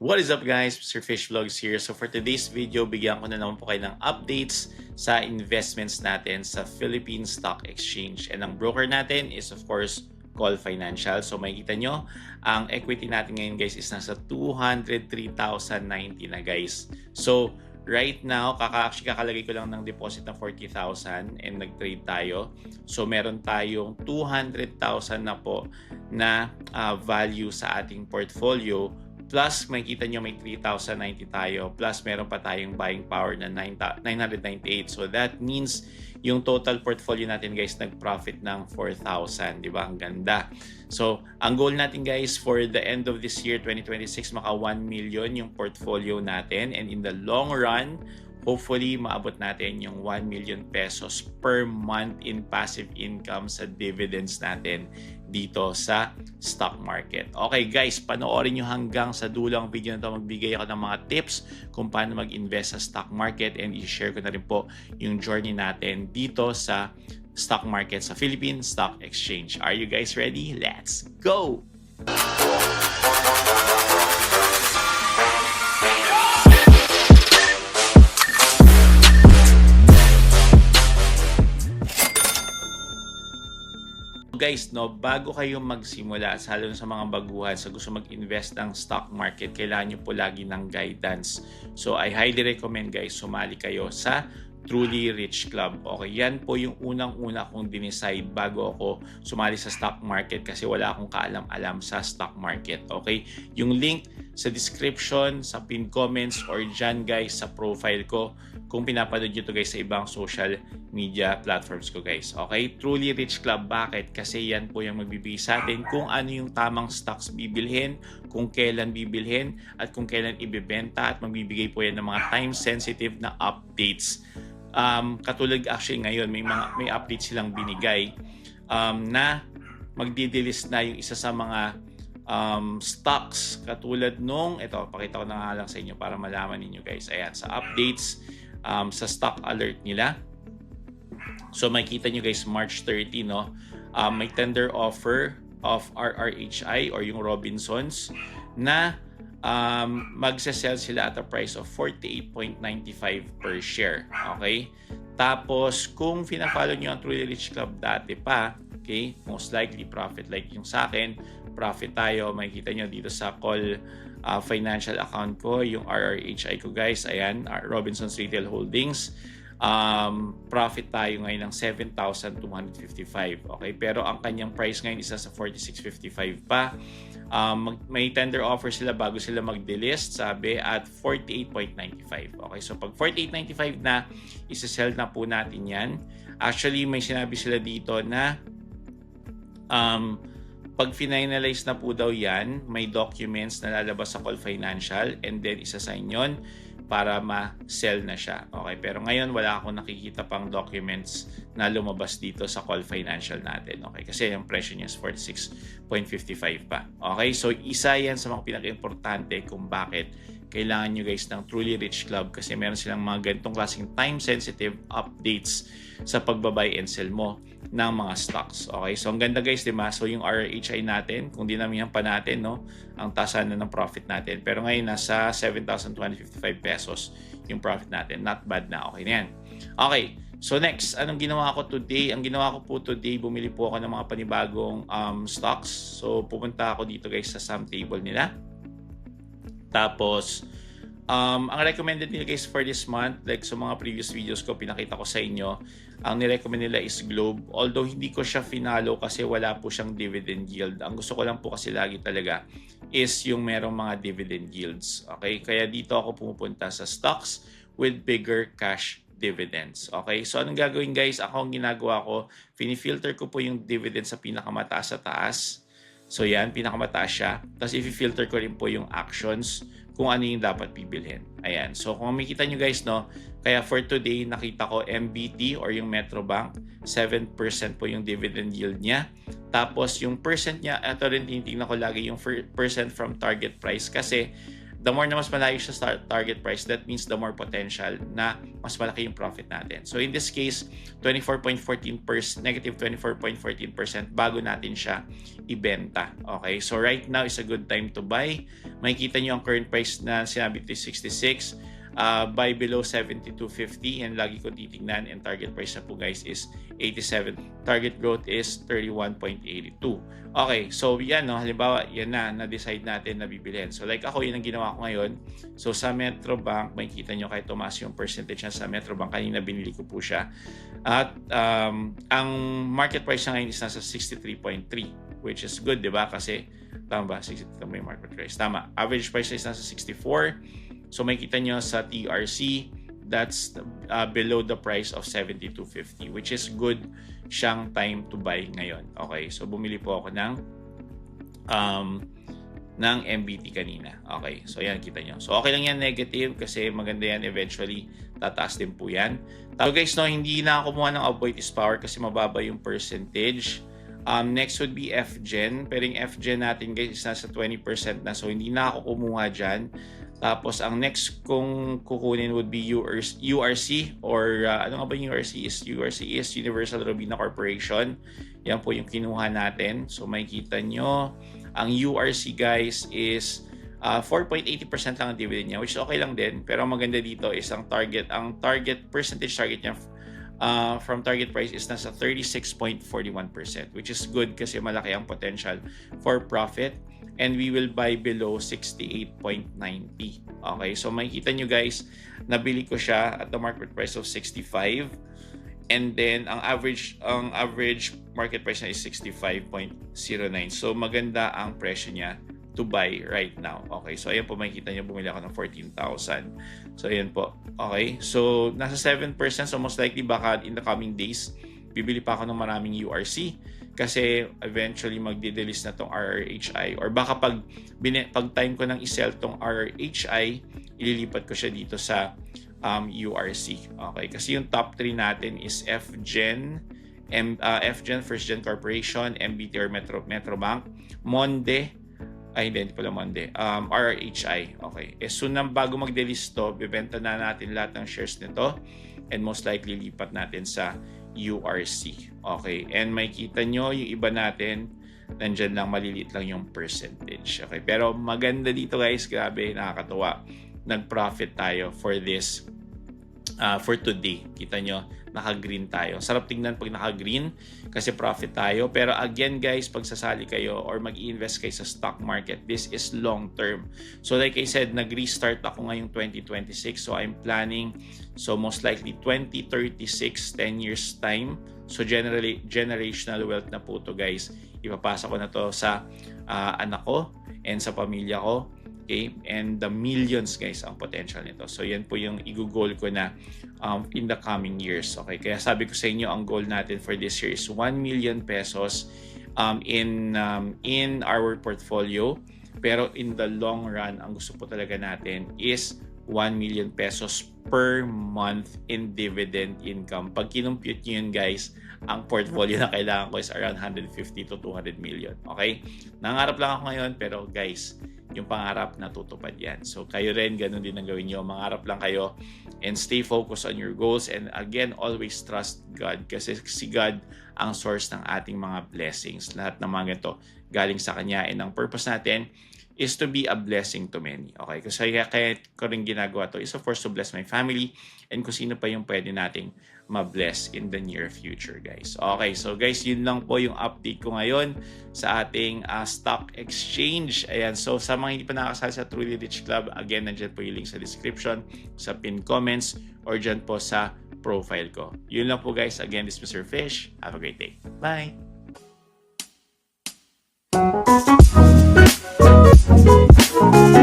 What is up guys? Mr. Fish Vlogs here. So for today's video, bigyan ko na naman po kayo ng updates sa investments natin sa Philippine Stock Exchange. And ang broker natin is of course Call Financial. So makikita nyo, ang equity natin ngayon guys is nasa 203,090 na guys. So right now, kakalagay ko lang ng deposit na 40,000 and nag-trade tayo. So meron tayong 200,000 na po na value sa ating portfolio. Plus, makikita nyo may 3,090 tayo. Plus, meron pa tayong buying power na 998. So, that means yung total portfolio natin guys nag-profit ng 4,000. Diba? Ang ganda. So, ang goal natin guys for the end of this year, 2026, maka 1 million yung portfolio natin. And in the long run, hopefully, maabot natin yung 1 million pesos per month in passive income sa dividends natin dito sa stock market. Okay guys, panoorin nyo hanggang sa dulang video na ito. Magbigay ako ng mga tips kung paano mag-invest sa stock market and i-share ko na rin po yung journey natin dito sa stock market sa Philippine Stock Exchange. Are you guys ready? Let's go! Guys, no, bago kayo magsimula, lalo sa mga baguhan sa gusto mag-invest ng stock market, kailangan nyo po lagi ng guidance. So, I highly recommend guys, sumali kayo sa Truly Rich Club. Okay, yan po yung unang-una kong dinicide bago ako sumali sa stock market kasi wala akong kaalam-alam sa stock market. Okay, yung link sa description, sa pinned comments, or dyan guys sa profile ko kung pinapanood nyo to guys sa ibang social media platforms ko guys. Okay, Truly Rich Club. Bakit? Kasi yan po yung magbibigay sa atin kung ano yung tamang stocks bibilhin, kung kailan bibilhin, at kung kailan ibebenta, at magbibigay po yan ng mga time-sensitive na updates. Katulad actually ngayon, may updates silang binigay na magdi-delist na yung isa sa mga stocks katulad nung, ito, pakita ko na nga lang sa inyo para malaman ninyo guys. Ayan, sa updates sa stock alert nila. So makikita nyo guys, March 30, no? May tender offer of RRHI or yung Robinsons na magsasell sila at a price of 48.95 per share. Okay? Tapos, kung fina-follow nyo ang Truly Rich Club dati pa, okay, most likely profit like yung sa akin, profit tayo. Makikita nyo dito sa Call Financial account ko, yung RRHI ko guys, ayan, Robinsons Retail Holdings. Profit tayo ngayon ng 7,255. Okay, pero ang kanyang price ngayon isa sa 46.55 pa. May tender offer sila bago sila mag-delist, sabi, at 48.95. Okay, so pag 48.95 na, isa-sell na po natin yan. Actually, may sinabi sila dito na pag finalize na po daw yan, may documents na lalabas sa Call Financial and then isa-sign yun para ma-sell na siya. Okay, pero ngayon wala akong nakikita pang documents na lumabas dito sa Call Financial natin. Okay, kasi yung presyo niya is 46.55 pa. Okay, so isa yan sa mga pinaka-importante kung bakit kailangan nyo guys ng Truly Rich Club kasi meron silang mga ganitong klaseng time-sensitive updates sa pagbabuy and sell mo ng mga stocks. Okay, so ang ganda guys, diba? So yung RHI natin, kung dinamihan pa natin, no, ang tasa na ng profit natin. Pero ngayon nasa 7,255 pesos yung profit natin. Not bad na. Okay na yan. Okay, so next, anong ginawa ko today? Ang ginawa ko po today, bumili po ako ng mga panibagong stocks. So pupunta ako dito guys sa sum table nila. Tapos, ang recommended nila guys for this month, like sa mga previous videos ko, pinakita ko sa inyo, ang nirecommend nila is Globe. Although hindi ko siya finalo kasi wala po siyang dividend yield. Ang gusto ko lang po kasi lagi talaga is yung merong mga dividend yields. Okay? Kaya dito ako pumupunta sa stocks with bigger cash dividends. Okay? So anong gagawin guys? Ako ang ginagawa ko, pinifilter ko po yung dividend sa pinakamataas sa taas. So yan, pinakamataas siya. Tapos i-filter ko rin po yung actions kung ano yung dapat bibilhin. Ayan. So kung makikita nyo guys, no, kaya for today, nakita ko MBT or yung Metrobank, 7% po yung dividend yield niya. Tapos yung percent niya, ito rin tinitingnan ko lagi yung percent from target price kasi the more na mas malayo siya sa target price, that means the more potential na mas malaki yung profit natin. So in this case, negative 24.14% bago natin siya ibenta. Okay, so right now is a good time to buy. Makikita nyo ang current price na sinabi ito is 66. Buy below 72.50 and lagi ko titignan, and target price na po guys is 87. Target growth is 31.82. Okay, so yan no, halimbawa yan na-decide natin na bibilhin. So like ako, yun ang ginawa ko ngayon. So sa Metrobank, makikita nyo kahit tumaas yung percentage na sa Metrobank, kanina binili ko po siya. At ang market price na ngayon is nasa 63.3, which is good, di ba? Kasi tama ba? 63 may market price. Tama. Average price is nasa 64. So makikita nyo sa TRC, that's below the price of 72.50, which is good siyang time to buy ngayon. Okay, so bumili po ako ng MBT kanina. Okay, so yan, kita nyo. So okay lang yan negative kasi maganda yan, eventually tataas din po yan. So guys, no, hindi na ako kumuha ng Aboitiz Power kasi mababa yung percentage. Next would be FGen. Pero yung FGen natin guys is nasa 20% na, so hindi na ako kumuha dyan. Tapos ang next kong kukunin would be URC or ano nga ba yung URC is? URC is Universal Robina Corporation. Yan po yung kinuha natin. So makikita nyo, ang URC guys is 4.80% lang ang dividend niya, which is okay lang din. Pero ang maganda dito is ang percentage target niya from target price is nasa 36.41%, which is good kasi malaki ang potential for profit. And we will buy below 68.90. Okay, so makikita nyo guys, nabili ko siya at the market price of 65. And then ang average market price niya is 65.09. So maganda ang presyo niya to buy right now. Okay, so ayan po, makikita nyo, bumili ako ng 14,000. So ayan po. Okay, so nasa 7%, so most likely baka in the coming days bibili pa ako ng maraming URC kasi eventually magde-delist na tong RRHI, or baka pag time ko nang i-sell tong RRHI, ililipat ko siya dito sa URC. Okay, kasi yung top 3 natin is FGen, First Gen Corporation, MBT or Metrobank, Monde, hindi pala Monde, RRHI. Okay, soon nang bago mag-delist to, bibenta na natin lahat ng shares nito and most likely lipat natin sa URC. Okay, and makikita nyo yung iba natin, nandyan lang, maliliit lang yung percentage. Okay, pero maganda dito guys, grabe, nakakatuwa. Nag-profit tayo for this, for today. Kita nyo, naka-green tayo. Sarap tingnan pag naka-green kasi profit tayo. Pero again guys, pag sasali kayo or mag-i-invest kayo sa stock market, this is long term. So like I said, nag-restart ako ngayong 2026. So I'm planning, so most likely 2036, 10 years time. So generally, generational wealth na po to guys. Ipapasa ko na to sa anak ko and sa pamilya ko. Okay? And the millions guys ang potential nito. So yan po yung i-goal ko na in the coming years. Okay? Kaya sabi ko sa inyo, ang goal natin for this year is 1 million pesos in our portfolio. Pero in the long run, ang gusto po talaga natin is 1 million pesos per month in dividend income. Pag kinumpute nyo yun guys, ang portfolio na kailangan ko is around 150 to 200 million. Okay? Nangarap lang ako ngayon, pero guys, yung pangarap natutupad yan. So kayo rin, ganun din ang gawin nyo. Mangarap lang kayo and stay focused on your goals. And again, always trust God kasi si God ang source ng ating mga blessings. Lahat ng mga ganito galing sa Kanya. And ang purpose natin is to be a blessing to many. Okay? Kasi kaya ko rin ginagawa to is of course to bless my family and kung sino pa yung pwede nating ma-bless in the near future, guys. Okay, so guys, yun lang po yung update ko ngayon sa ating stock exchange. Ayan, so sa mga hindi pa nakasali sa Truly Rich Club, again, nandiyan po yung link sa description, sa pinned comments, or dyan po sa profile ko. Yun lang po guys. Again, this is Mr. Fish. Have a great day. Bye! Thank you.